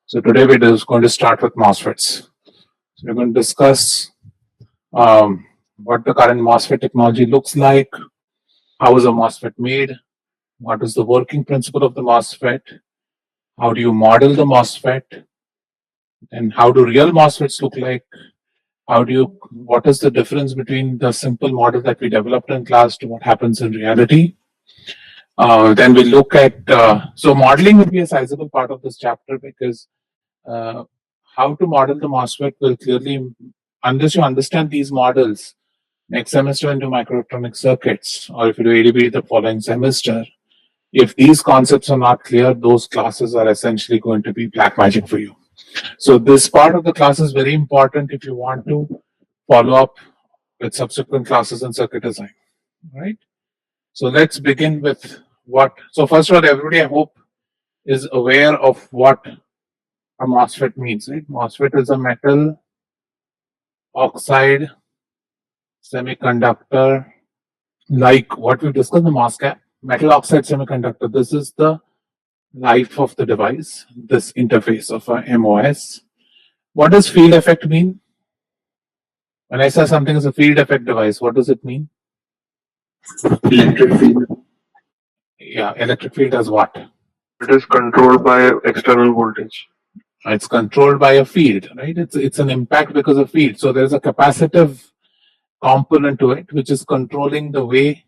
So today we're just going to start with MOSFETs. So we're going to discuss what the current MOSFET technology looks like, how is a MOSFET made, what is the working principle of the MOSFET, how do you model the MOSFET, and how do real MOSFETs look like, what is the difference between the simple model that we developed in class to what happens in reality. Then we'll look at, so modeling will be a sizable part of this chapter because how to model the MOSFET will clearly, unless you understand these models, next semester into microelectronic circuits, or if you do ADB the following semester, if these concepts are not clear, those classes are essentially going to be black magic for you. So this part of the class is very important if you want to follow up with subsequent classes in circuit design, right? So let's begin with so first of all, everybody I hope is aware of what a MOSFET means, right? MOSFET is a metal oxide semiconductor, like what we discussed in the MOSFET, metal oxide semiconductor. This is the life of the device, this interface of a MOS. What does field effect mean? When I say something is a field effect device, what does it mean? Electric field. Yeah, electric field as what? It is controlled by external voltage. It's controlled by a field, right? It's an impact because of field. So there's a capacitive component to it, which is controlling the way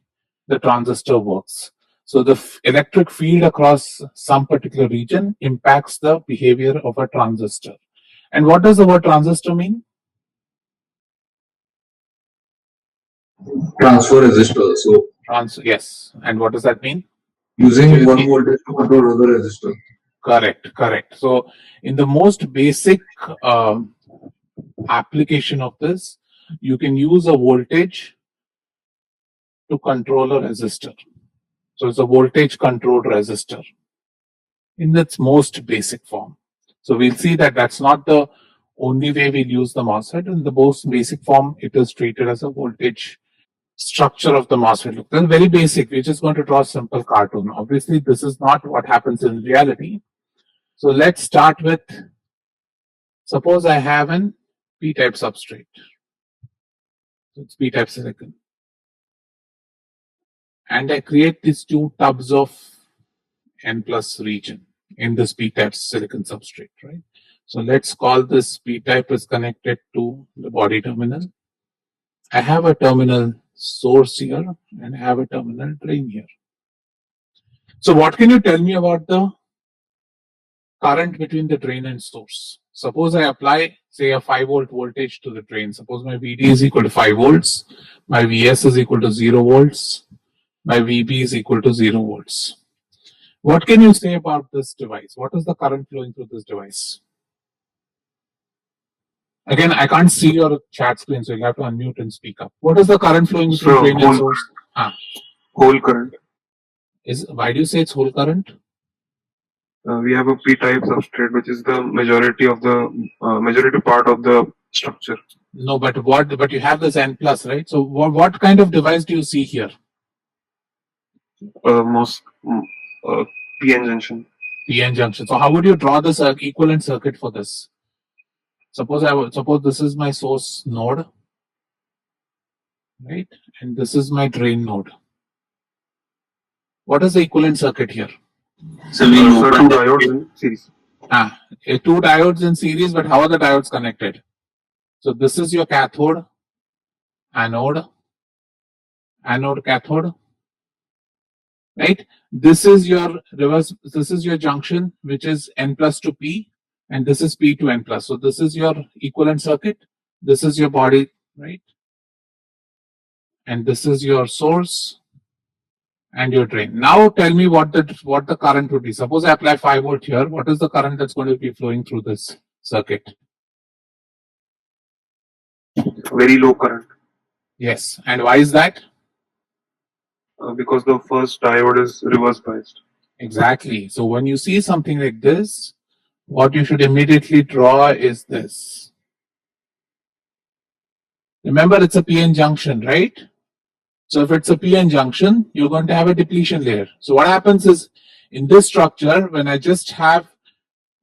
the transistor works. So the electric field across some particular region impacts the behavior of a transistor. And what does the word transistor mean? Transfer resistor. So yes. And what does that mean? Using one voltage to control other resistor. Correct. So in the most basic application of this, you can use a voltage to control a resistor. So it's a voltage controlled resistor in its most basic form. So we'll see that that's not the only way we'll use the MOSFET. In the most basic form, it is treated as a voltage structure of the MOSFET. Look, that's very basic. We're just going to draw a simple cartoon. Obviously, this is not what happens in reality. So let's start with, suppose I have an P-type substrate. So it's P-type silicon. And I create these two tubs of N plus region in this P-type silicon substrate, right? So let's call this P-type is connected to the body terminal. I have a terminal source here and I have a terminal drain here. So what can you tell me about the current between the drain and source? Suppose I apply, say, a 5-volt voltage to the drain. Suppose my VD is equal to 5 volts, my VS is equal to 0 volts, my VB is equal to 0 volts. What can you say about this device? What is the current flowing through this device? Again, I can't see your chat screen, so you'll have to unmute and speak up. What is the current flowing through drain and source? Whole current. Why do you say it's whole current? We have a P-type substrate, which is the majority part of the structure. No, but you have this N plus, right? So what kind of device do you see here? PN junction. PN junction. So how would you draw this equivalent circuit for this? Suppose this is my source node, right? And this is my drain node. What is the equivalent circuit here? So we know two diodes in series. Two diodes in series, but how are the diodes connected? So this is your cathode, anode, cathode, right? This is your reverse. This is your junction, which is N plus to P, and this is P to N plus. So this is your equivalent circuit. This is your body, right? And this is your source and your drain. Now tell me what the current would be. Suppose I apply 5 volt here. What is the current that's going to be flowing through this circuit? Very low current. Yes. And why is that? Because the first diode is reverse biased. Exactly. So when you see something like this, what you should immediately draw is this. Remember, it's a PN junction, right? So if it's a PN junction, you're going to have a depletion layer. So what happens is, in this structure, when I just have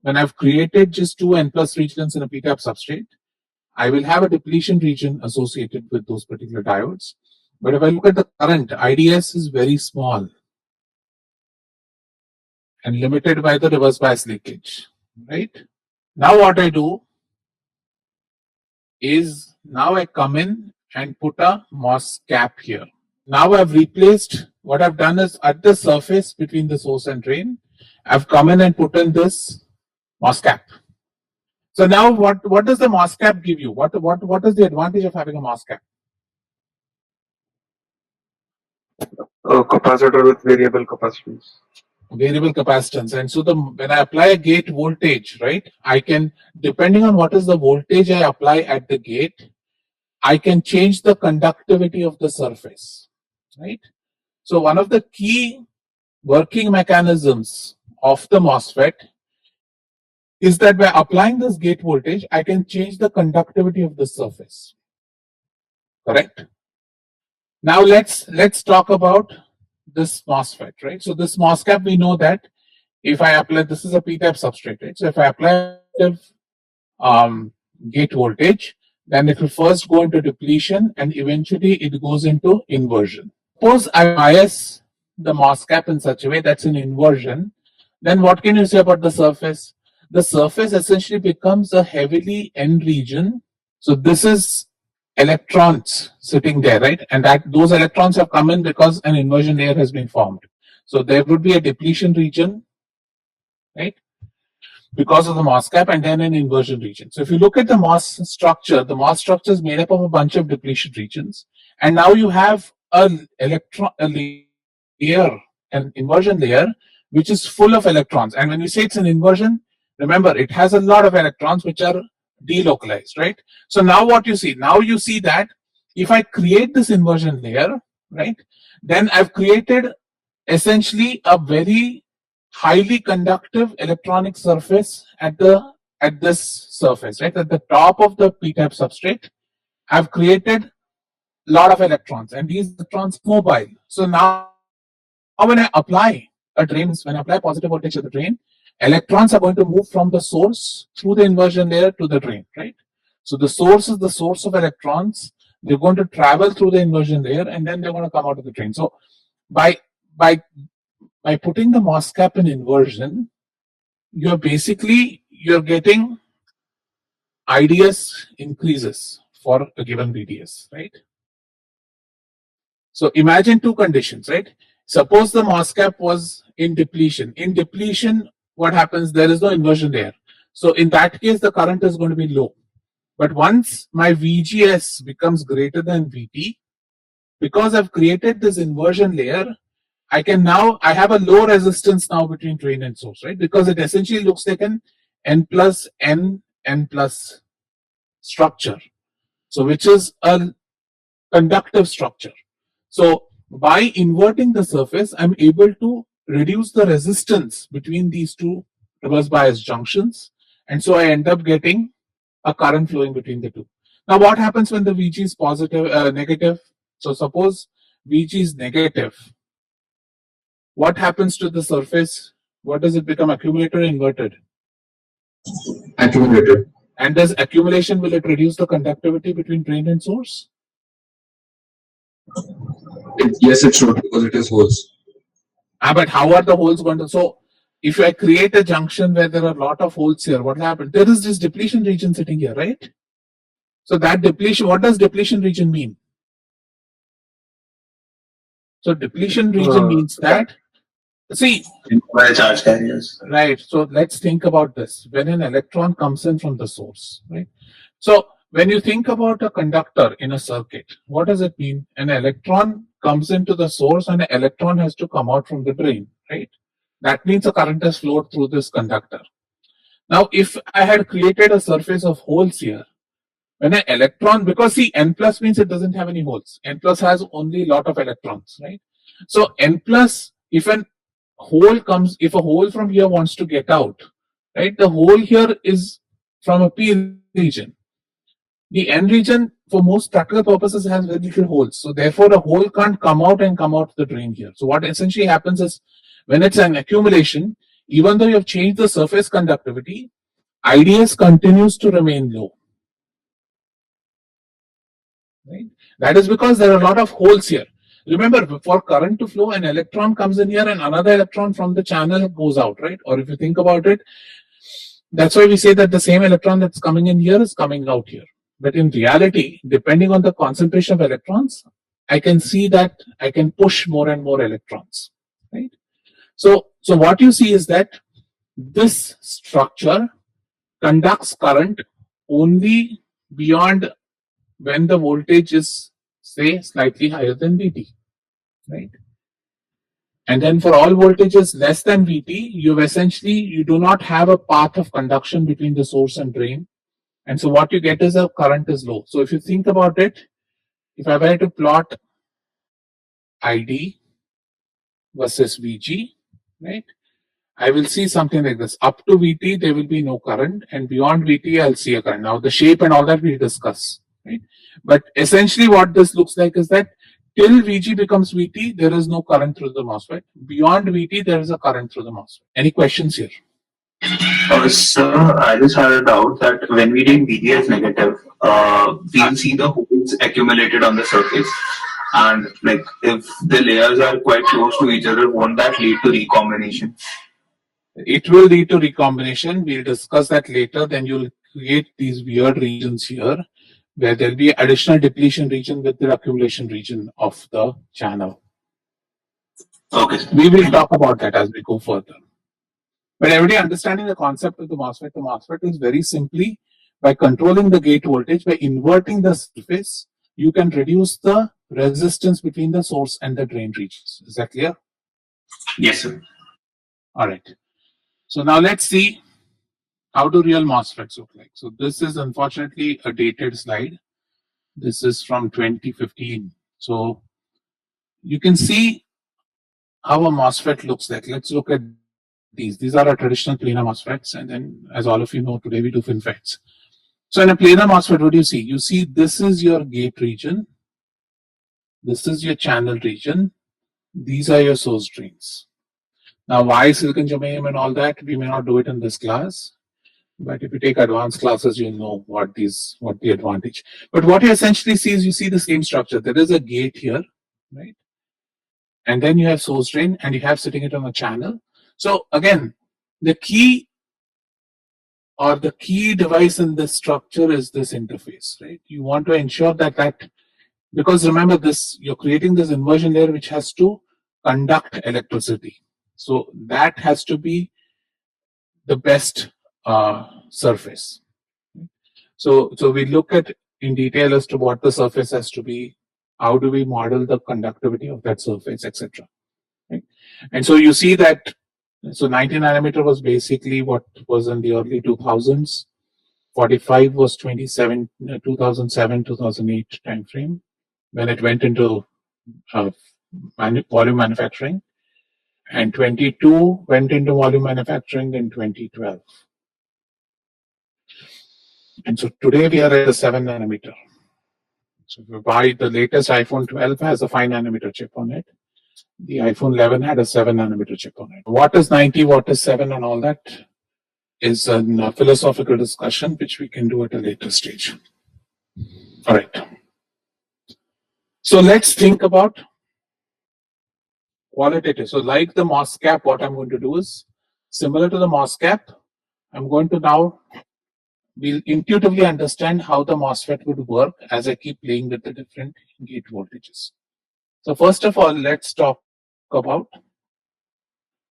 when I've created just two N plus regions in a p-type substrate, I will have a depletion region associated with those particular diodes. But if I look at the current, IDS is very small and limited by the reverse bias leakage, right? Now what I do is now I come in and put a MOS cap here. Now I've replaced, what I've done is at the surface between the source and drain, I've come in and put in this MOS cap. So now what does the MOS cap give you? What is the advantage of having a MOS cap? A capacitor with variable capacitance. Variable capacitance. And so when I apply a gate voltage, right, I can, depending on what is the voltage I apply at the gate, I can change the conductivity of the surface, right? So one of the key working mechanisms of the MOSFET is that by applying this gate voltage, I can change the conductivity of the surface. Correct? Now let's talk about this MOSFET, right? So this MOS cap, we know that if I apply, this is a p-type substrate, right? So if I apply gate voltage, then it will first go into depletion and eventually it goes into inversion. Suppose I bias the MOS cap in such a way that's an inversion, then what can you say about the surface? The surface essentially becomes a heavily N region. So this is electrons sitting there, right? And that those electrons have come in because an inversion layer has been formed. So there would be a depletion region, right? Because of the MOS cap, and then an inversion region. So if you look at the MOS structure is made up of a bunch of depletion regions. And now you have a layer, an inversion layer, which is full of electrons. And when we say it's an inversion, remember, it has a lot of electrons which are delocalized, right? So now what you see? Now you see that if I create this inversion layer, right, then I've created essentially a very highly conductive electronic surface at this surface, right? At the top of the p-type substrate, I've created a lot of electrons, and these electrons are mobile. So now when I apply a drain, when I apply positive voltage to the drain, electrons are going to move from the source through the inversion layer to the drain, right? So the source is the source of electrons. They're going to travel through the inversion layer and then they're going to come out of the drain. So by putting the MOS cap in inversion, you're getting IDS increases for a given VDS, right? So imagine two conditions, right? Suppose the MOS cap was in depletion. In depletion, what happens? There is no inversion there. So in that case, the current is going to be low. But once my VGS becomes greater than VT, because I've created this inversion layer, I have a low resistance now between drain and source, right? Because it essentially looks like an N plus N plus structure. So which is a conductive structure. So by inverting the surface, I'm able to reduce the resistance between these two reverse bias junctions. And so I end up getting a current flowing between the two. Now what happens when the VG is negative? So suppose VG is negative. What happens to the surface? What does it become? Accumulated or inverted? Accumulated. And does accumulation, will it reduce the conductivity between drain and source? Yes, it should, because it is holes. But how are the holes going to? So if I create a junction where there are a lot of holes here, what happens? There is this depletion region sitting here, right? So that depletion, what does depletion region mean? So depletion region means that, see, charge carriers. Right. So let's think about this. When an electron comes in from the source, right? So when you think about a conductor in a circuit, what does it mean? An electron comes into the source and an electron has to come out from the drain, right? That means a current has flowed through this conductor. Now, if I had created a surface of holes here, when an electron, because see, N plus means it doesn't have any holes. N plus has only a lot of electrons, right? So N plus, if a hole from here wants to get out, right? The hole here is from a P region. The N region, for most practical purposes, has very little holes. So therefore, a hole can't come out the drain here. So what essentially happens is, when it's an accumulation, Even though you have changed the surface conductivity, IDS continues to remain low. Right? That is because there are a lot of holes here. Remember, for current to flow, an electron comes in here and another electron from the channel goes out, right? Or if you think about it, that's why we say that the same electron that's coming in here is coming out here. But in reality, depending on the concentration of electrons, I can see that I can push more and more electrons, right? So what you see is that this structure conducts current only beyond when the voltage is, say, slightly higher than VT, right? And then for all voltages less than VT, you do not have a path of conduction between the source and drain. And so what you get is a current is low. So if you think about it, if I were to plot ID versus VG, right, I will see something like this. Up to VT, there will be no current, and beyond VT, I'll see a current. Now, the shape and all that we'll discuss, right? But essentially, what this looks like is that till VG becomes VT, there is no current through the MOSFET. Beyond VT, there is a current through the MOSFET. Any questions here? Sir, I just had a doubt that when we take VGS negative, we'll see the holes accumulated on the surface. And like if the layers are quite close to each other, won't that lead to recombination? It will lead to recombination. We'll discuss that later. Then you'll create these weird regions here where there'll be additional depletion region with the accumulation region of the channel. Okay. We will talk about that as we go further. But everybody understanding the concept of the MOSFET is very simply by controlling the gate voltage, by inverting the surface, you can reduce the resistance between the source and the drain regions. Is that clear? Yes, sir. All right. So now let's see how do real MOSFETs look like. So this is unfortunately a dated slide. This is from 2015. So you can see how a MOSFET looks like. Let's look at these. These are our traditional planar MOSFETs, and then, as all of you know, today we do FinFETs. So in a planar MOSFET, what do you see? You see this is your gate region, this is your channel region, these are your source drains. Now, why silicon germanium and all that? We may not do it in this class, but if you take advanced classes, you'll know what the advantage. But what you essentially see is you see the same structure. There is a gate here, right? And then you have source drain, and you have sitting it on a channel. So again, the key device in this structure is this interface, right? You want to ensure that because remember this, you're creating this inversion layer which has to conduct electricity. So that has to be the best surface. So we look at in detail as to what the surface has to be, how do we model the conductivity of that surface, etc. Right? And so you see that, so 90 nanometer was basically what was in the early 2000s. 45 was 2007, 2008 timeframe when it went into volume manufacturing, and 22 went into volume manufacturing in 2012. And so today we are at the 7 nanometer. So if you buy the latest iPhone 12 has a 5 nanometer chip on it. The iPhone 11 had a 7 nanometer chip on it. What is 90, what is 7 and all that is a philosophical discussion which we can do at a later stage. All right. So let's think about qualitative. So like the MOSCAP, what I'm going to do is similar to the MOSCAP, I'm going to now we'll intuitively understand how the MOSFET would work as I keep playing with the different gate voltages. So first of all, let's talk about,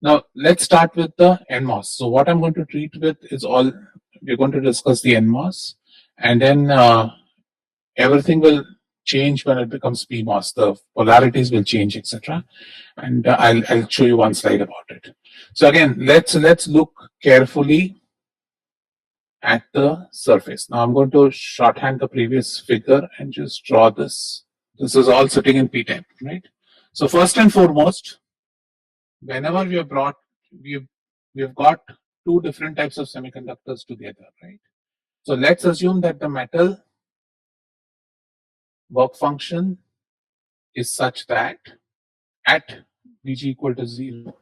now let's start with the NMOS. So what I'm going to treat with is we're going to discuss the NMOS, and then everything will change when it becomes PMOS. The polarities will change, etc. And I'll show you one slide about it. So again, let's look carefully at the surface. Now I'm going to shorthand the previous figure and just draw this. This is all sitting in P-type, right? So first and foremost, whenever we have got two different types of semiconductors together, right? So let's assume that the metal work function is such that at Vg equal to 0,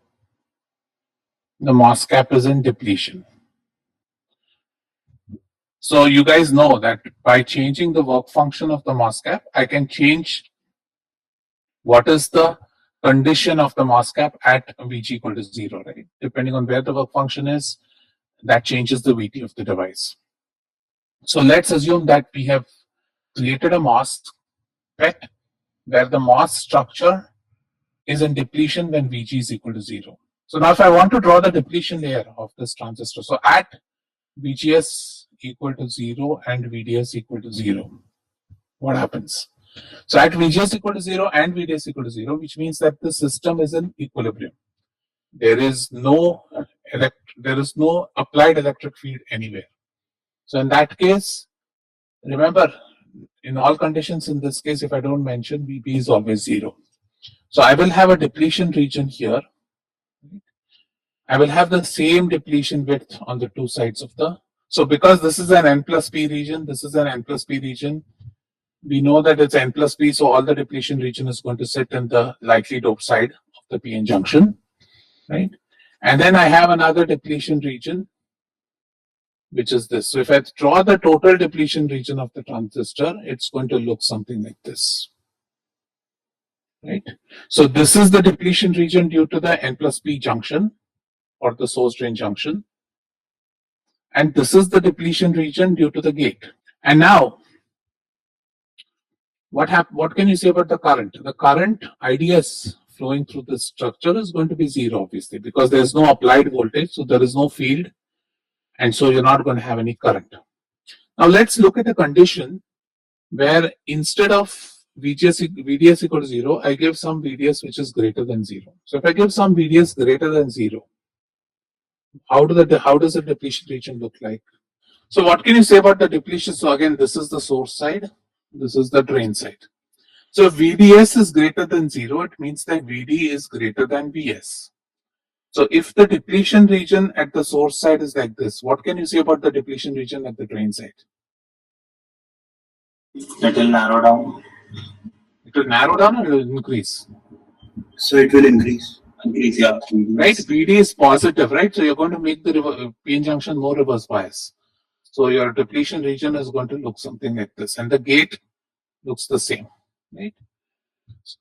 the MOS cap is in depletion. So you guys know that by changing the work function of the MOS cap, I can change what is the condition of the MOS cap at Vg equal to 0, right? Depending on where the work function is, that changes the Vt of the device. So let's assume that we have created a MOSFET where the MOS structure is in depletion when Vg is equal to 0. So now if I want to draw the depletion layer of this transistor, so at VGS equal to 0 and VDS equal to 0, what happens? So at VGS equal to 0 and VDS equal to 0, which means that the system is in equilibrium. There is no applied electric field anywhere. So in that case, remember, in all conditions in this case, if I don't mention, VP is always 0. So I will have a depletion region here. I will have the same depletion width on the two sides of the. So because this is an N plus P region, this is an N plus P region, we know that it's N plus P, so all the depletion region is going to sit in the lightly doped side of the PN junction, right? And then I have another depletion region, which is this. So if I draw the total depletion region of the transistor, it's going to look something like this, right? So this is the depletion region due to the N plus P junction or the source drain junction. And this is the depletion region due to the gate. And now, what can you say about the current? The current IDS flowing through this structure is going to be 0, obviously, because there's no applied voltage, so there is no field, and so you're not going to have any current. Now let's look at a condition where instead of VDS equal to 0, I give some VDS which is greater than 0. So if I give some VDS greater than 0, how does the depletion region look like? So what can you say about the depletion? So again, this is the source side, this is the drain side. So if VDS is greater than 0, it means that VD is greater than VS. So if the depletion region at the source side is like this, what can you say about the depletion region at the drain side? It will narrow down. It will narrow down or it will increase? So it will increase. Increase, yeah. Right? VD is positive, right? So you're going to make the PN junction more reverse bias. So your depletion region is going to look something like this, and the gate looks the same, right?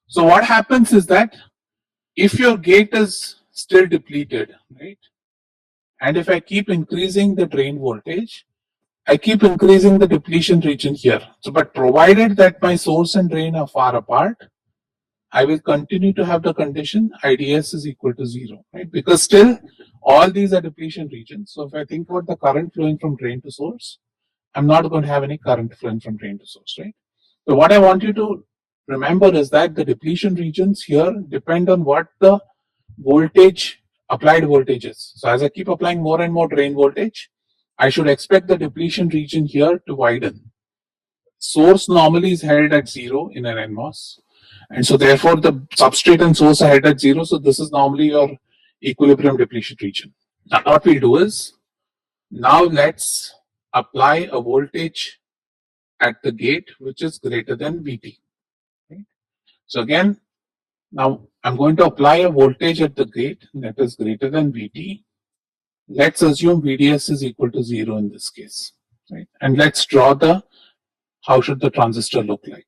So what happens is that if your gate is still depleted, right, and if I keep increasing the drain voltage, I keep increasing the depletion region here. So, but provided that my source and drain are far apart, I will continue to have the condition IDS is equal to 0, right? Because still all these are depletion regions. So if I think about the current flowing from drain to source, I'm not going to have any current flowing from drain to source, right? So what I want you to remember is that the depletion regions here depend on what the voltage, applied voltage is. So as I keep applying more and more drain voltage, I should expect the depletion region here to widen. Source normally is held at 0 in an NMOS. And so therefore the substrate and source are held at 0. So this is normally your equilibrium depletion region. Now what we'll do is, now let's apply a voltage at the gate which is greater than VT. Okay? So again, now I'm going to apply a voltage at the gate that is greater than VT. Let's assume VDS is equal to 0 in this case, right? And let's draw the, how should the transistor look like?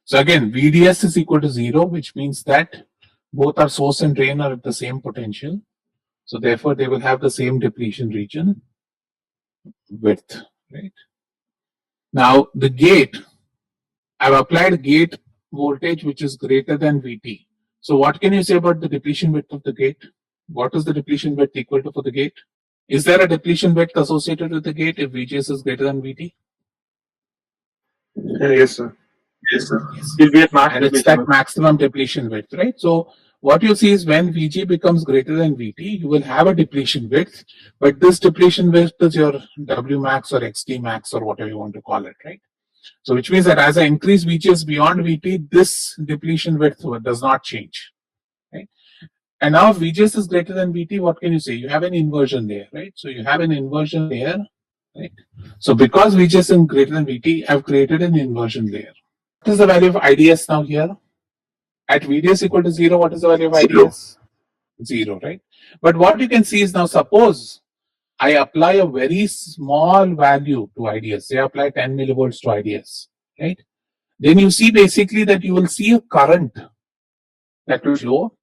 So again, VDS is equal to 0, which means that both our source and drain are at the same potential. So therefore, they will have the same depletion region width, right? Now the gate, I've applied gate voltage which is greater than VT. So what can you say about the depletion width of the gate? What is the depletion width equal to for the gate? Is there a depletion width associated with the gate if VGS is greater than VT? Yes, sir. Yes, sir. Will be at max And it's that maximum depletion width, right? So what you see is when VG becomes greater than VT, you will have a depletion width, but this depletion width is your W max or XT max or whatever you want to call it, right? So which means that as I increase VGS beyond VT, this depletion width does not change, right? And now if VGS is greater than VT, what can you say? You have an inversion there, right? So you have an inversion layer, right? So because VGS is greater than VT, I've created an inversion layer. What is the value of IDS now here? At VDS equal to 0, what is the value of IDS? 0, right? But what you can see is now, suppose I apply a very small value to IDS, say I apply 10 millivolts to IDS, right? Then you see basically that you will see a current that will flow,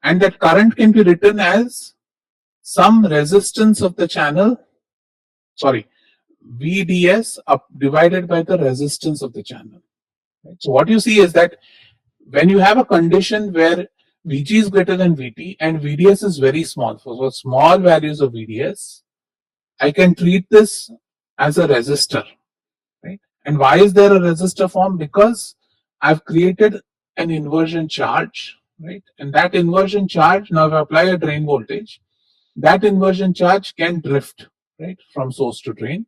and that current can be written as some resistance of the channel, sorry, VDS up divided by the resistance of the channel. Right? So what you see is that when you have a condition where VG is greater than VT and VDS is very small, for small values of VDS, I can treat this as a resistor, right? And why is there a resistor form? Because I've created an inversion charge, right? And that inversion charge, now if I apply a drain voltage, that inversion charge can drift, right, from source to drain,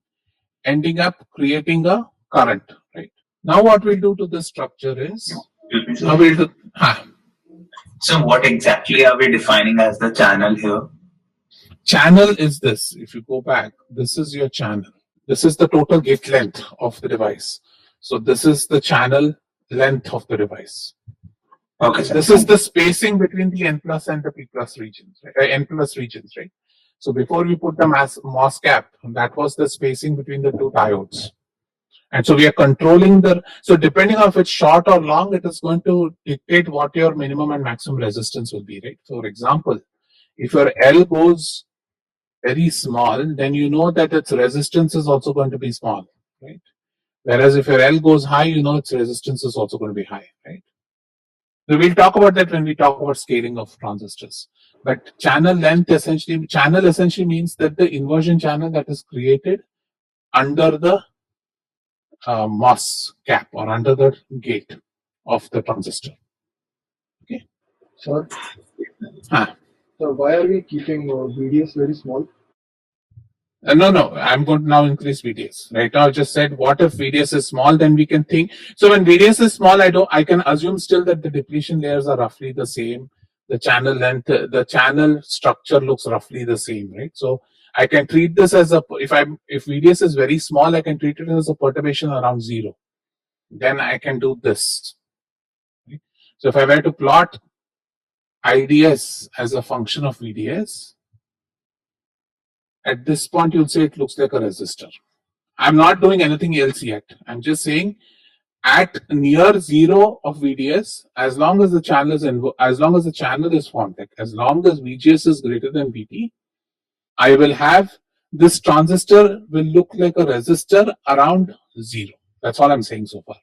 ending up creating a current, right? Now what we'll do to this structure is, now we'll do, So what exactly are we defining as the channel here? channel is this. If you go back, this is your channel. This is the total gate length of the device. So this is the channel length of the device. Okay, sir. This is the spacing between the N plus and the P plus regions, right? N plus regions, right? So before we put the MOS cap, that was the spacing between the two diodes. And so we are controlling so depending on if it's short or long, it is going to dictate what your minimum and maximum resistance will be, right? For example, if your L goes very small, then you know that its resistance is also going to be small, right? Whereas if your L goes high, you know its resistance is also going to be high, right? So we'll talk about that when we talk about scaling of transistors. But channel essentially means that the inversion channel that is created under the MOS cap or under the gate of the transistor. Okay. Sir, Ah. so why are we keeping VDS very small? No, I'm going to now increase VDS. Right now, I just said, what if VDS is small? Then we can think. So when VDS is small, I can assume still that the depletion layers are roughly the same. The channel length, the channel structure looks roughly the same, right? So I can treat this as if VDS is very small, I can treat it as a perturbation around 0. Then I can do this. Right? So if I were to plot IDS as a function of VDS, at this point, you'll say it looks like a resistor. I'm not doing anything else yet. I'm just saying at near 0 of VDS, as long as the channel is formed, like as long as VGS is greater than VT, I will have this transistor will look like a resistor around 0. That's all I'm saying so far.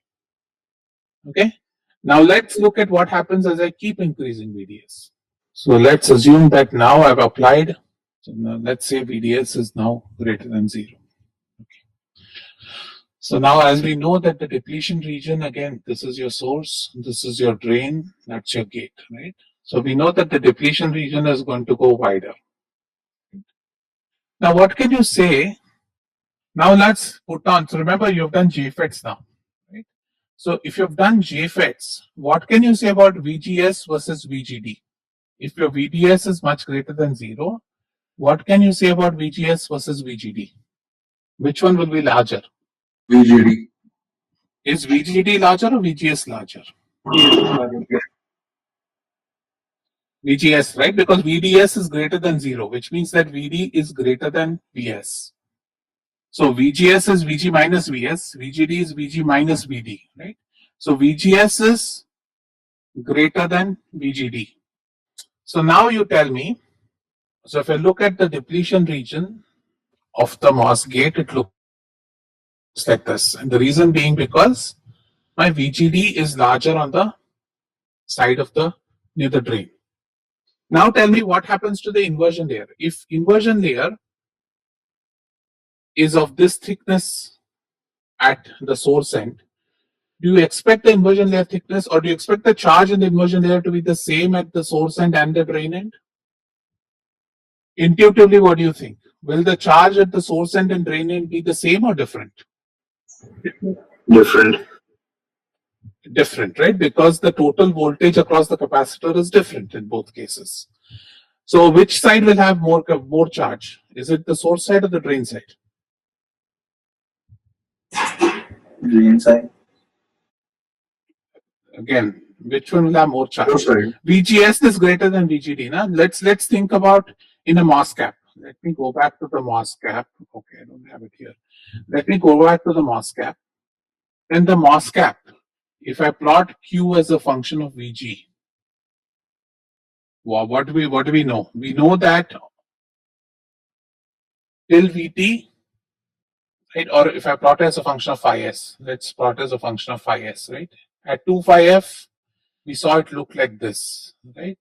Okay. Now let's look at what happens as I keep increasing VDS. So let's assume that now I've applied. So now let's say VDS is now greater than 0. Okay. So now as we know that the depletion region, again, this is your source, this is your drain, that's your gate, right? So we know that the depletion region is going to go wider. Now what can you say? Now let's put on, so remember you've done JFETs now, right? So if you've done JFETs, what can you say about VGS versus VGD? If your VDS is much greater than 0, what can you say about VGS versus VGD? Which one will be larger? VGD. Is VGD larger or VGS larger? VGS, right? Because VDS is greater than 0, which means that VD is greater than VS. So VGS is VG minus VS, VGD is VG minus VD, right? So VGS is greater than VGD. So now you tell me, so if I look at the depletion region of the MOS gate, it looks like this. And the reason being because my VGD is larger on the side of near the drain. Now tell me what happens to the inversion layer. If inversion layer is of this thickness at the source end, do you expect the inversion layer thickness or do you expect the charge in the inversion layer to be the same at the source end and the drain end? Intuitively, what do you think? Will the charge at the source end and drain end be the same or different? Different. Different, right? Because the total voltage across the capacitor is different in both cases. So which side will have more charge? Is it the source side or the drain side? Drain side. Again, Which one will have more charge? Both sides. VGS is greater than VGD. Now let's think about in a MOSFET. Let me go back to the MOSFET. Okay, I don't have it here. Let me go back to the MOSFET. Then the MOSFET, if I plot Q as a function of VG, well, what do we know? We know that till VT, right? Or if I plot as a function of phi s, let's plot as a function of phi s, right? At 2 phi f, we saw it look like this, right?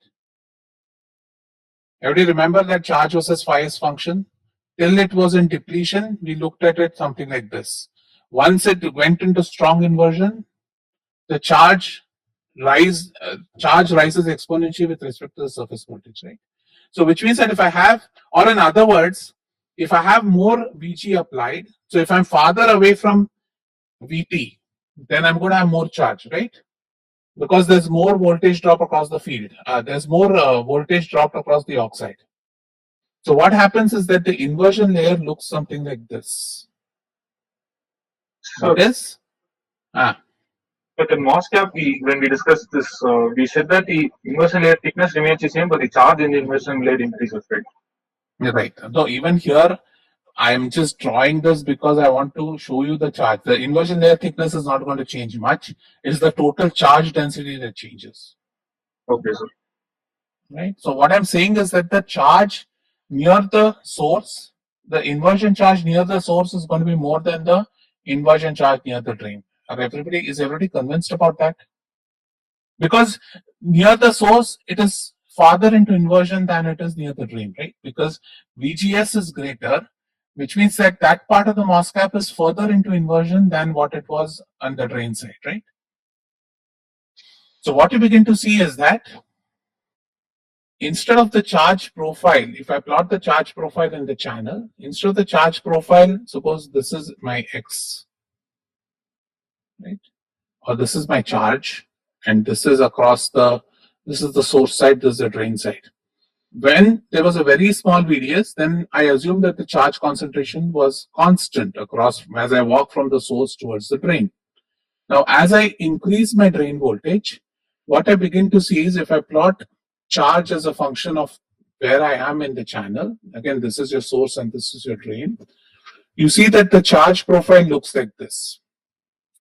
Everybody remember that charge versus phi s function? Till it was in depletion, we looked at it something like this. Once it went into strong inversion, the charge rises exponentially with respect to the surface voltage, right? So which means that if I have, or in other words, if I have more VG applied, so if I'm farther away from VT, then I'm going to have more charge, right? Because there's more voltage drop across the field. There's more voltage dropped across the oxide. So what happens is that the inversion layer looks something like this. So, What is? but in MOSFET, when we discussed this, we said that the inversion layer thickness remains the same, but the charge in the inversion layer increases, right? Right. So even here, I'm just drawing this because I want to show you the charge. The inversion layer thickness is not going to change much. It's the total charge density that changes. Okay, sir. Right. So what I'm saying is that the charge near the source, the inversion charge near the source is going to be more than the inversion charge near the drain. Is everybody convinced about that? Because near the source, it is farther into inversion than it is near the drain, right? Because VGS is greater, which means that that part of the MOSFET is further into inversion than what it was on the drain side, right? So what you begin to see is that instead of the charge profile, if I plot the charge profile in the channel, instead of the charge profile, suppose this is my X, right? Or this is my charge, and this is this is the source side, this is the drain side. When there was a very small VDS, then I assume that the charge concentration was constant across as I walk from the source towards the drain. Now, as I increase my drain voltage, what I begin to see is if I plot charge as a function of where I am in the channel, again, this is your source and this is your drain, you see that the charge profile looks like this.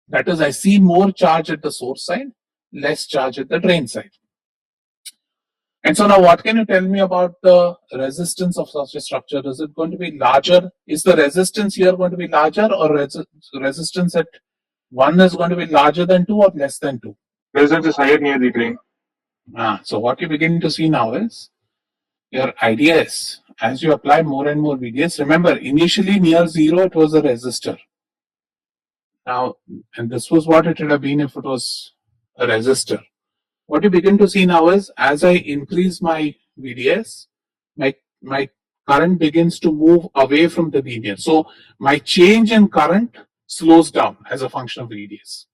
That is, I see more charge at the source side, less charge at the drain side. And so now what can you tell me about the resistance of such a structure? Is it going to be larger? Is the resistance here going to be larger, or resistance at 1 is going to be larger than 2 or less than 2? Resistance is higher near the drain. So what you're beginning to see now is your idea is as you apply more and more VDS, remember initially near 0 it was a resistor. Now, and this was what it would have been if it was a resistor. What you begin to see now is as I increase my VDS, my current begins to move away from the linear. So my change in current slows down as a function of VDS.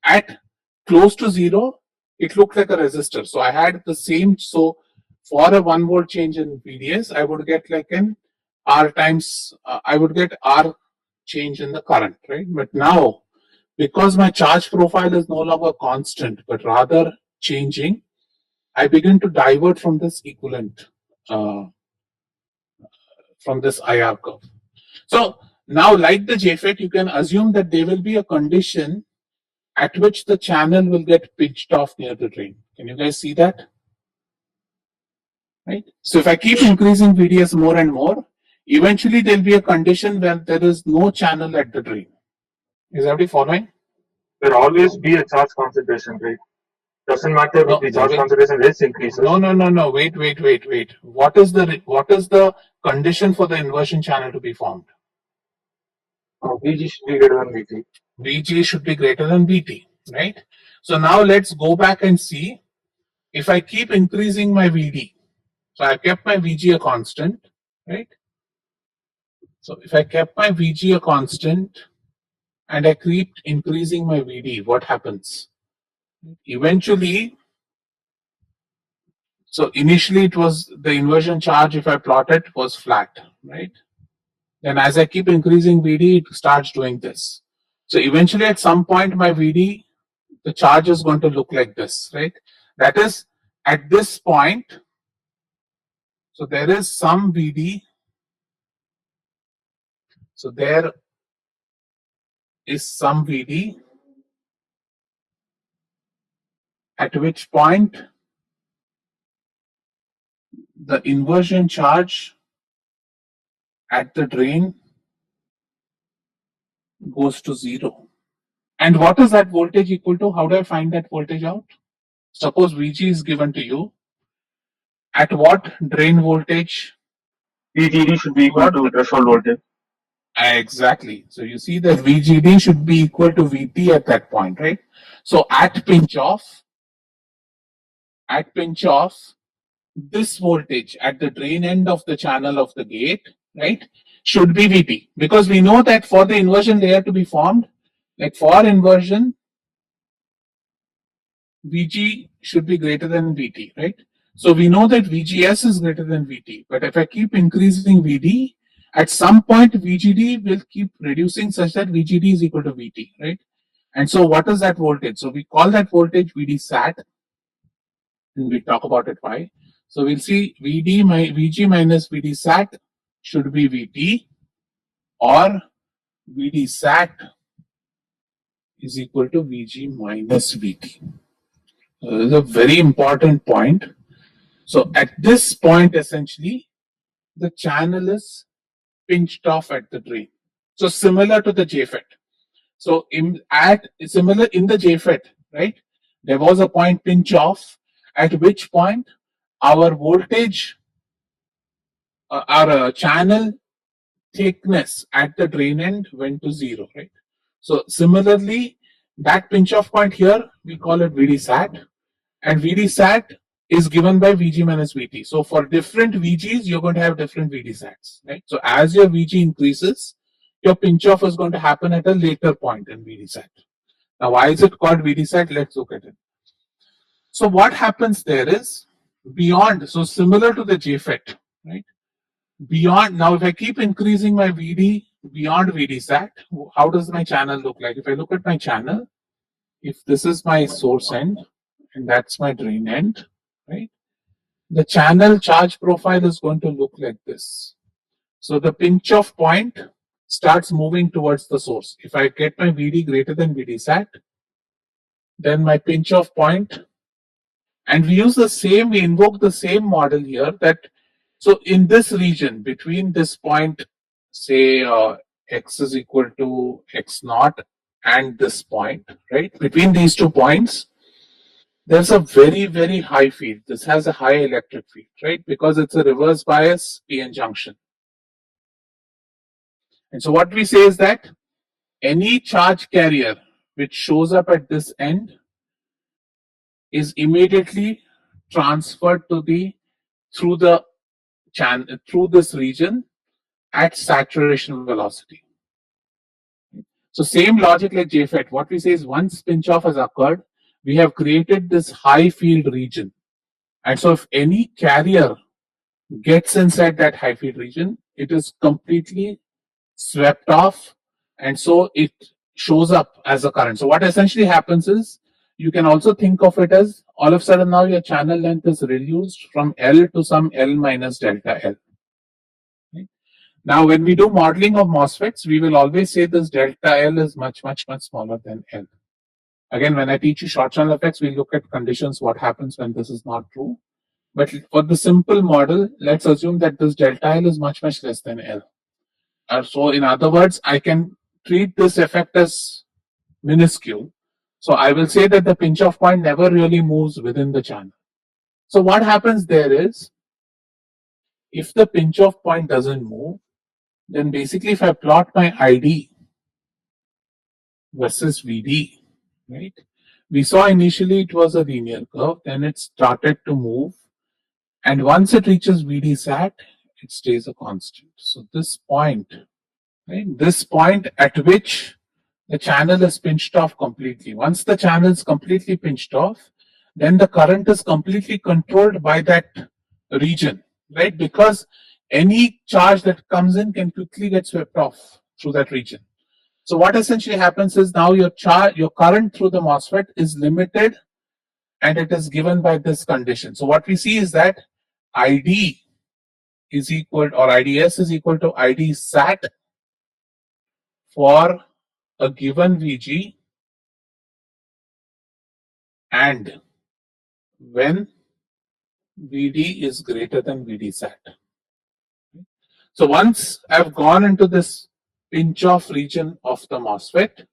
At close to 0, it looked like a resistor. So I had the same, so for a 1 volt change in VDS, I would get like an R times, I would get R change in the current, right? But now, because my charge profile is no longer constant, but rather changing, I begin to divert from this equivalent, from this IR curve. So now, like the JFET, you can assume that there will be a condition at which the channel will get pitched off near the drain. Can you guys see that? Right. So if I keep increasing VDS more and more, eventually there'll be a condition where there is no channel at the drain. Is everybody following? There will always be a charge concentration, right? Doesn't matter if the charge concentration less increases. No. Wait. What is the condition for the inversion channel to be formed? VG should be greater than VT. VG should be greater than VT, right? So now let's go back and see if I keep increasing my VD. So I kept my VG a constant, right? So if I kept my VG a constant and I keep increasing my VD, what happens? Eventually, so initially it was the inversion charge, if I plot it, was flat, right? Then as I keep increasing VD, it starts doing this. So eventually at some point my VD the charge is going to look like this, right? That is, at this point, so there is some VD. So there is some VD, at which point the inversion charge at the drain goes to 0. And what is that voltage equal to? How do I find that voltage out? Suppose VG is given to you. At what drain voltage? VGD should be equal to threshold voltage. Exactly. So you see that VGD should be equal to VT at that point, right? So at pinch off, this voltage at the drain end of the channel of the gate, right, should be VT, because we know that for the inversion layer to be formed, like for inversion, VG should be greater than VT, right? So we know that VGS is greater than VT, but if I keep increasing VD, at some point VGD will keep reducing such that VGD is equal to VT, right? And so what is that voltage? So we call that voltage VD sat, and we'll talk about it why. So we'll see VG minus VD sat should be VT, or VD sat is equal to VG minus VT. This is a very important point. So at this point, essentially, the channel is pinched off at the drain. So similar to the JFET. So similar in the JFET, right? There was a point pinch off, at which point our voltage, our channel thickness at the drain end went to 0, right? So similarly, that pinch off point here, we call it VD sat, and VD sat is given by VG minus VT. So for different VGs, you're going to have different VD sats, right? So as your VG increases, your pinch off is going to happen at a later point in VD sat. Now, why is it called VD sat? Let's look at it. So what happens there is beyond, so similar to the JFET, right? Beyond, now if I keep increasing my VD beyond VD sat, how does my channel look like? If I look at my channel, if this is my source end and that's my drain end, right? The channel charge profile is going to look like this. So the pinch off point starts moving towards the source. If I get my VD greater than VD sat, then my pinch off point, and we use the same, we invoke the same model here, that so in this region between this point, say x is equal to x naught and this point, right? Between these 2 points, there's a very, very high field. This has a high electric field, right? Because it's a reverse bias PN junction. And so what we say is that any charge carrier which shows up at this end is immediately transferred to the through the channel through this region at saturation velocity. So same logic like JFET. What we say is once pinch off has occurred, we have created this high field region. And so if any carrier gets inside that high field region, it is completely swept off, and so it shows up as a current. So what essentially happens is, you can also think of it as all of a sudden now your channel length is reduced from L to some L minus delta L. Okay. Now when we do modeling of MOSFETs, we will always say this delta L is much, much, much smaller than L. Again, when I teach you short channel effects, we look at conditions, what happens when this is not true. But for the simple model, let's assume that this delta L is much, much less than L. So in other words, I can treat this effect as minuscule. So I will say that the pinch off point never really moves within the channel. So what happens there is, if the pinch off point doesn't move, then basically if I plot my ID versus VD, right? We saw initially it was a linear curve, then it started to move. And once it reaches VD sat, it stays a constant. So this point, right? This point at which the channel is pinched off completely. Once the channel is completely pinched off, then the current is completely controlled by that region, right? Because any charge that comes in can quickly get swept off through that region. So what essentially happens is now your current through the MOSFET is limited and it is given by this condition. So what we see is that ID is equal or IDS is equal to ID SAT for a given VG and when VD is greater than VD SAT. So once I've gone into this pinch off region of the MOSFET,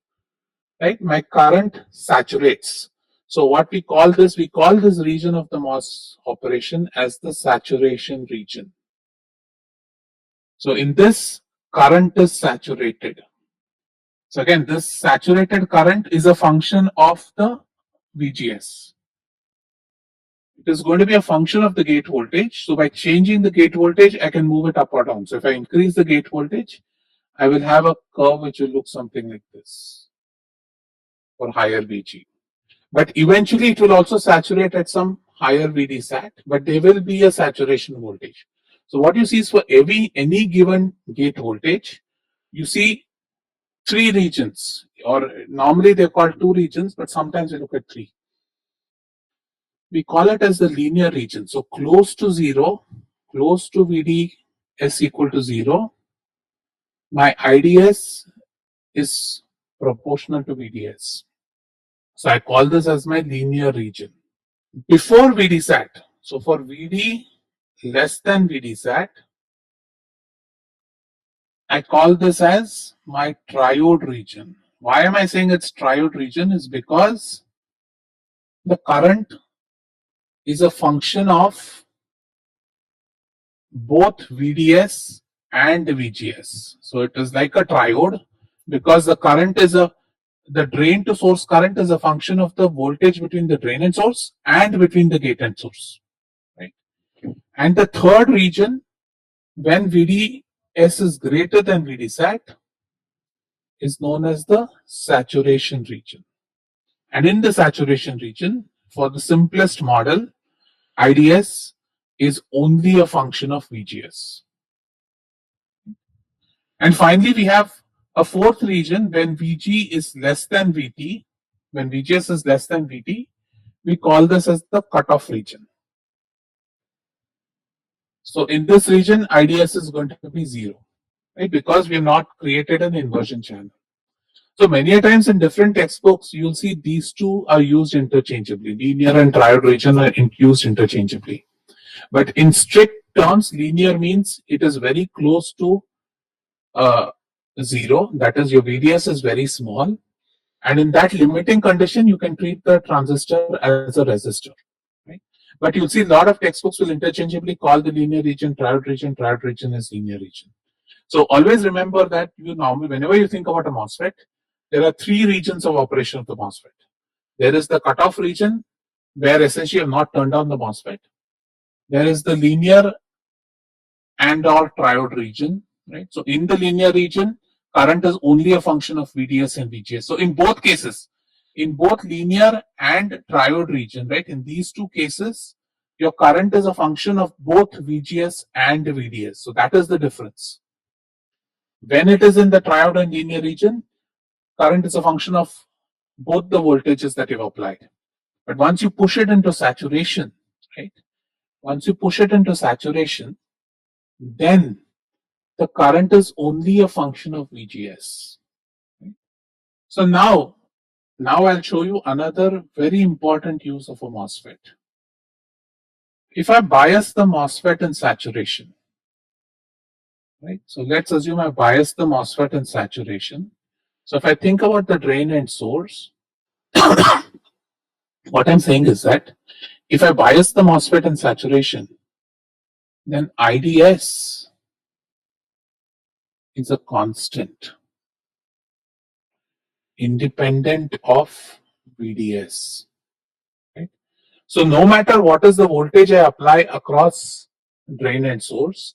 right, my current saturates. So what we call this region of the MOS operation as the saturation region. So in this, current is saturated. So again, this saturated current is a function of the VGS. It is going to be a function of the gate voltage. So by changing the gate voltage, I can move it up or down. So if I increase the gate voltage, I will have a curve which will look something like this for higher VG. But eventually it will also saturate at some higher VD sat, but there will be a saturation voltage. So what you see is for any given gate voltage, you see three regions, or normally they're called two regions, but sometimes we look at three. We call it as the linear region. So close to zero, close to VDS equal to zero, my IDS is proportional to VDS. So I call this as my linear region. Before VD sat, so for VD less than VD sat, I call this as my triode region. Why am I saying it's triode region? Is because the current is a function of both VDS and VGS. So it is like a triode because the current is the drain to source current is a function of the voltage between the drain and source and between the gate and source. Right? And the third region, when VDS is greater than VD sat, is known as the saturation region. And in the saturation region, for the simplest model, IDS is only a function of VGS. And finally, we have a fourth region when VG is less than VT, when VGS is less than VT, we call this as the cutoff region. So in this region, IDS is going to be zero, right? Because we have not created an inversion channel. So many a times in different textbooks, you'll see these two are used interchangeably. Linear and triode region are used interchangeably. But in strict terms, linear means it is very close to zero. That is, your VDS is very small. And in that limiting condition, you can treat the transistor as a resistor. Right? But you'll see a lot of textbooks will interchangeably call the linear region triode region is linear region. So always remember that you normally, whenever you think about a MOSFET, there are three regions of operation of the MOSFET. There is the cutoff region, where essentially you have not turned on the MOSFET. There is the linear and or triode region, right? So in the linear region, current is only a function of VDS and VGS. So in both cases, in both linear and triode region, right? In these two cases, your current is a function of both VGS and VDS. So that is the difference. When it is in the triode and linear region, current is a function of both the voltages that you've applied. But once you push it into saturation, right? Once you push it into saturation, then the current is only a function of VGS. Right? So now I'll show you another very important use of a MOSFET. If I bias the MOSFET in saturation, right? So let's assume I bias the MOSFET in saturation. So if I think about the drain and source, what I'm saying is that if I bias the MOSFET in saturation, then IDS is a constant independent of VDS. Right? So no matter what is the voltage I apply across drain and source,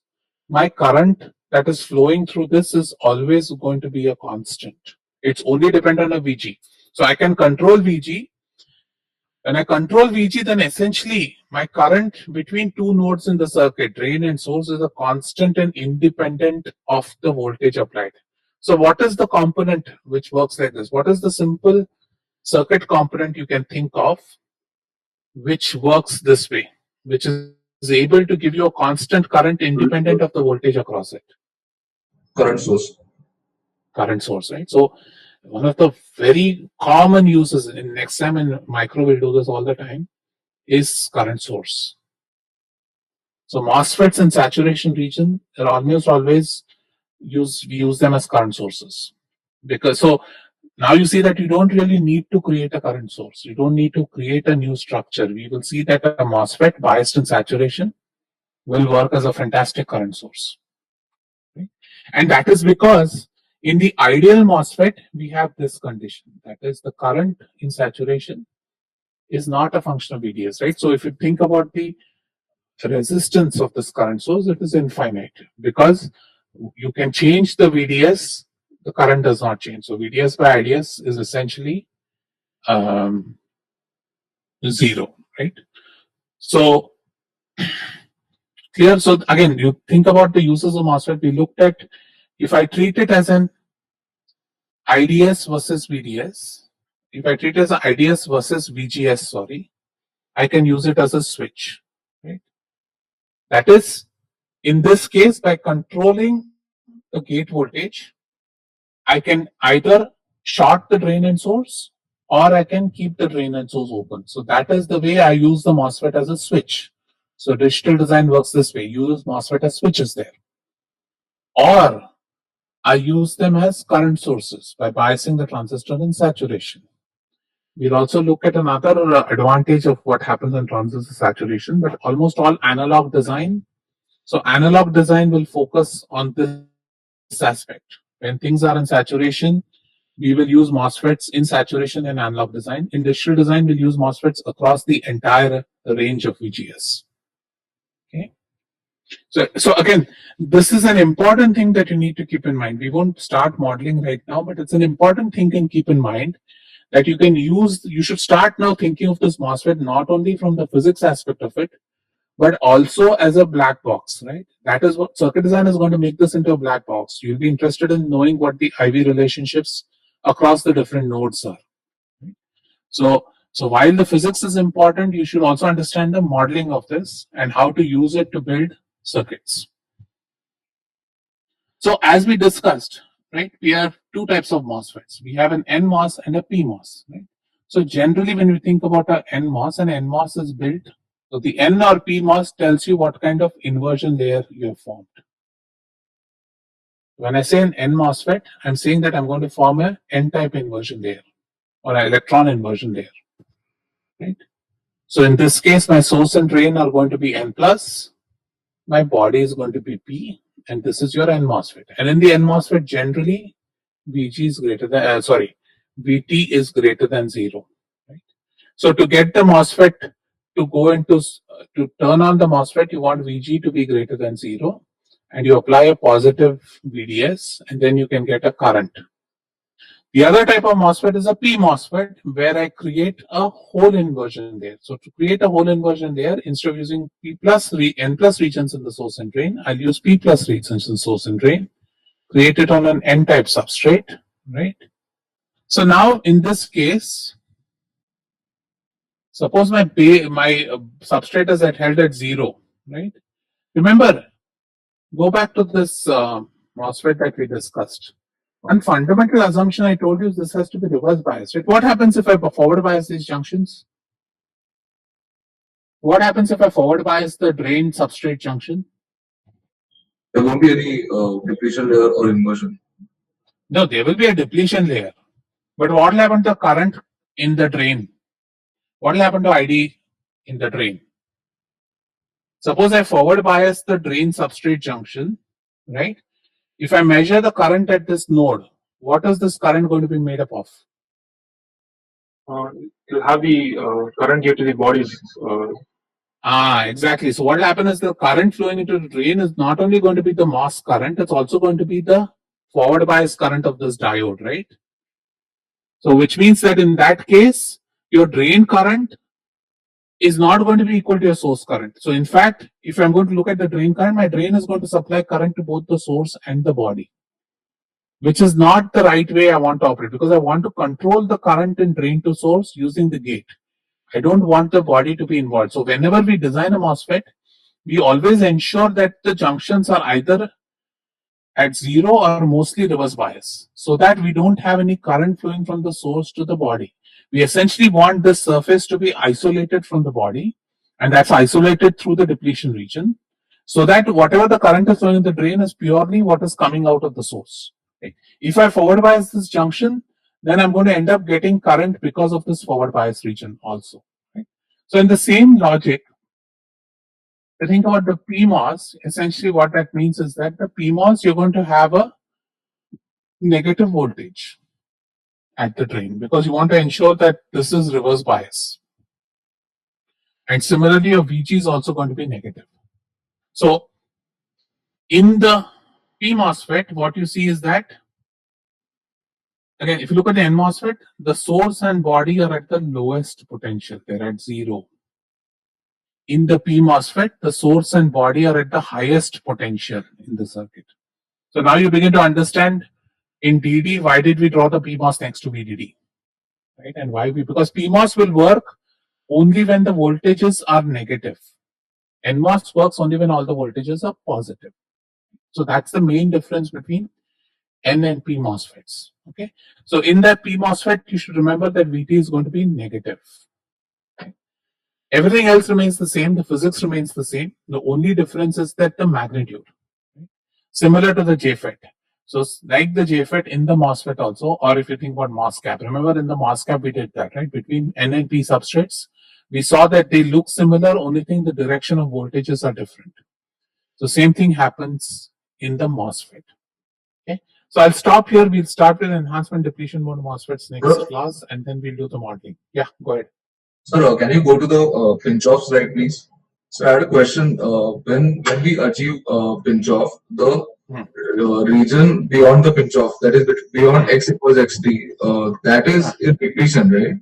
my current that is flowing through this is always going to be a constant. It's only dependent on a VG. So I can control VG. When I control VG, then essentially my current between two nodes in the circuit, drain and source, is a constant and independent of the voltage applied. So what is the component which works like this? What is the simple circuit component you can think of which works this way, which is able to give you a constant current independent of the voltage across it? Current source. Current source, right? So one of the very common uses in XM and micro, will do this all the time, is current source. So MOSFETs in saturation region are almost always we use them as current sources. Because so now you see that you don't really need to create a current source. You don't need to create a new structure. We will see that a MOSFET biased in saturation will work as a fantastic current source. Okay? And that is because in the ideal MOSFET, we have this condition. That is, the current in saturation is not a function of VDS, right? So if you think about the resistance of this current source, it is infinite because you can change the VDS, the current does not change. So VDS by IDS is essentially 0, right? So clear. So again, you think about the uses of MOSFET. We looked at, if I treat it as an IDS versus VDS, if I treat it as an IDS versus VGS, sorry, I can use it as a switch, right? That is, in this case, by controlling the gate voltage, I can either short the drain and source, or I can keep the drain and source open. So that is the way I use the MOSFET as a switch. So digital design works this way. You use MOSFET as switches there. Or I use them as current sources by biasing the transistor in saturation. We'll also look at another advantage of what happens in transistor saturation, but almost all analog design. So analog design will focus on this aspect. When things are in saturation, we will use MOSFETs in saturation in analog design. In digital design, we'll use MOSFETs across the entire range of VGS. Okay. So again, this is an important thing that you need to keep in mind. We won't start modeling right now, but it's an important thing to keep in mind that you can use. You should start now thinking of this MOSFET not only from the physics aspect of it, but also as a black box, right? That is what circuit design is going to make this into a black box. You'll be interested in knowing what the IV relationships across the different nodes are. Right? So while the physics is important, you should also understand the modeling of this and how to use it to build circuits. So as we discussed, right, we have two types of MOSFETs. We have an NMOS and a PMOS, right? So generally when we think about an NMOS is built. So the N or PMOS tells you what kind of inversion layer you have formed. When I say an N MOSFET, I'm saying that I'm going to form an N-type inversion layer or an electron inversion layer. Right? So in this case, my source and drain are going to be N plus, my body is going to be P, and this is your N MOSFET. And in the N MOSFET, generally, VG is greater than, VT is greater than 0. Right? So to get the MOSFET to go into, to turn on the MOSFET, you want VG to be greater than 0, and you apply a positive VDS, and then you can get a current. The other type of MOSFET is a P MOSFET, where I create a hole inversion layer. So to create a hole inversion layer, instead of using N plus regions in the source and drain, I'll use P plus regions in source and drain, create it on an N-type substrate, right? So now in this case, suppose my substrate is held at 0, right? Remember, go back to this MOSFET that we discussed. One fundamental assumption I told you is this has to be reverse biased. Right? What happens if I forward bias these junctions? What happens if I forward bias the drain substrate junction? There won't be any depletion layer or inversion. No, there will be a depletion layer. But what will happen to the current in the drain? What will happen to ID in the drain? Suppose I forward bias the drain substrate junction, right? If I measure the current at this node, what is this current going to be made up of? You'll have the current due to the bodies. Exactly. So what will happen is the current flowing into the drain is not only going to be the MOS current, it's also going to be the forward bias current of this diode, right? So which means that in that case, your drain current is not going to be equal to your source current. So in fact, if I'm going to look at the drain current, my drain is going to supply current to both the source and the body. which is not the right way I want to operate, because I want to control the current in drain to source using the gate. I don't want the body to be involved. So whenever we design a MOSFET, we always ensure that the junctions are either at zero or mostly reverse bias, so that we don't have any current flowing from the source to the body. We essentially want the surface to be isolated from the body, and that's isolated through the depletion region, so that whatever the current is flowing in the drain is purely what is coming out of the source. Okay. If I forward bias this junction, then I'm going to end up getting current because of this forward bias region also. Right? So in the same logic, to think about the PMOS, essentially what that means is that the PMOS, you're going to have a negative voltage at the drain, because you want to ensure that this is reverse bias. And similarly, your VG is also going to be negative. So in the PMOSFET, what you see is that, again, if you look at the NMOSFET, the source and body are at the lowest potential, they're at zero. In the PMOSFET, the source and body are at the highest potential in the circuit. So now you begin to understand in DD, why did we draw the PMOS next to VDD? Right? And why because PMOS will work only when the voltages are negative. NMOS works only when all the voltages are positive. So that's the main difference between N and P MOSFETs. Okay. So in that P MOSFET, you should remember that VT is going to be negative. Okay. Everything else remains the same. The physics remains the same. The only difference is that the magnitude. Right? Similar to the JFET. So like the JFET in the MOSFET also, or if you think about MOSCAP, remember in the MOSCAP we did that, right? Between N and P substrates, we saw that they look similar, only thing the direction of voltages are different. So same thing happens in the MOSFET. Okay. So I'll stop here. We'll start with enhancement depletion mode MOSFETs next class, and then we'll do the modeling. Yeah, go ahead. Sir, can you go to the pinch-off slide, please? So I had a question. When we achieve pinch-off, the region beyond the pinch-off, that is beyond x equals xt, that is in depletion, right?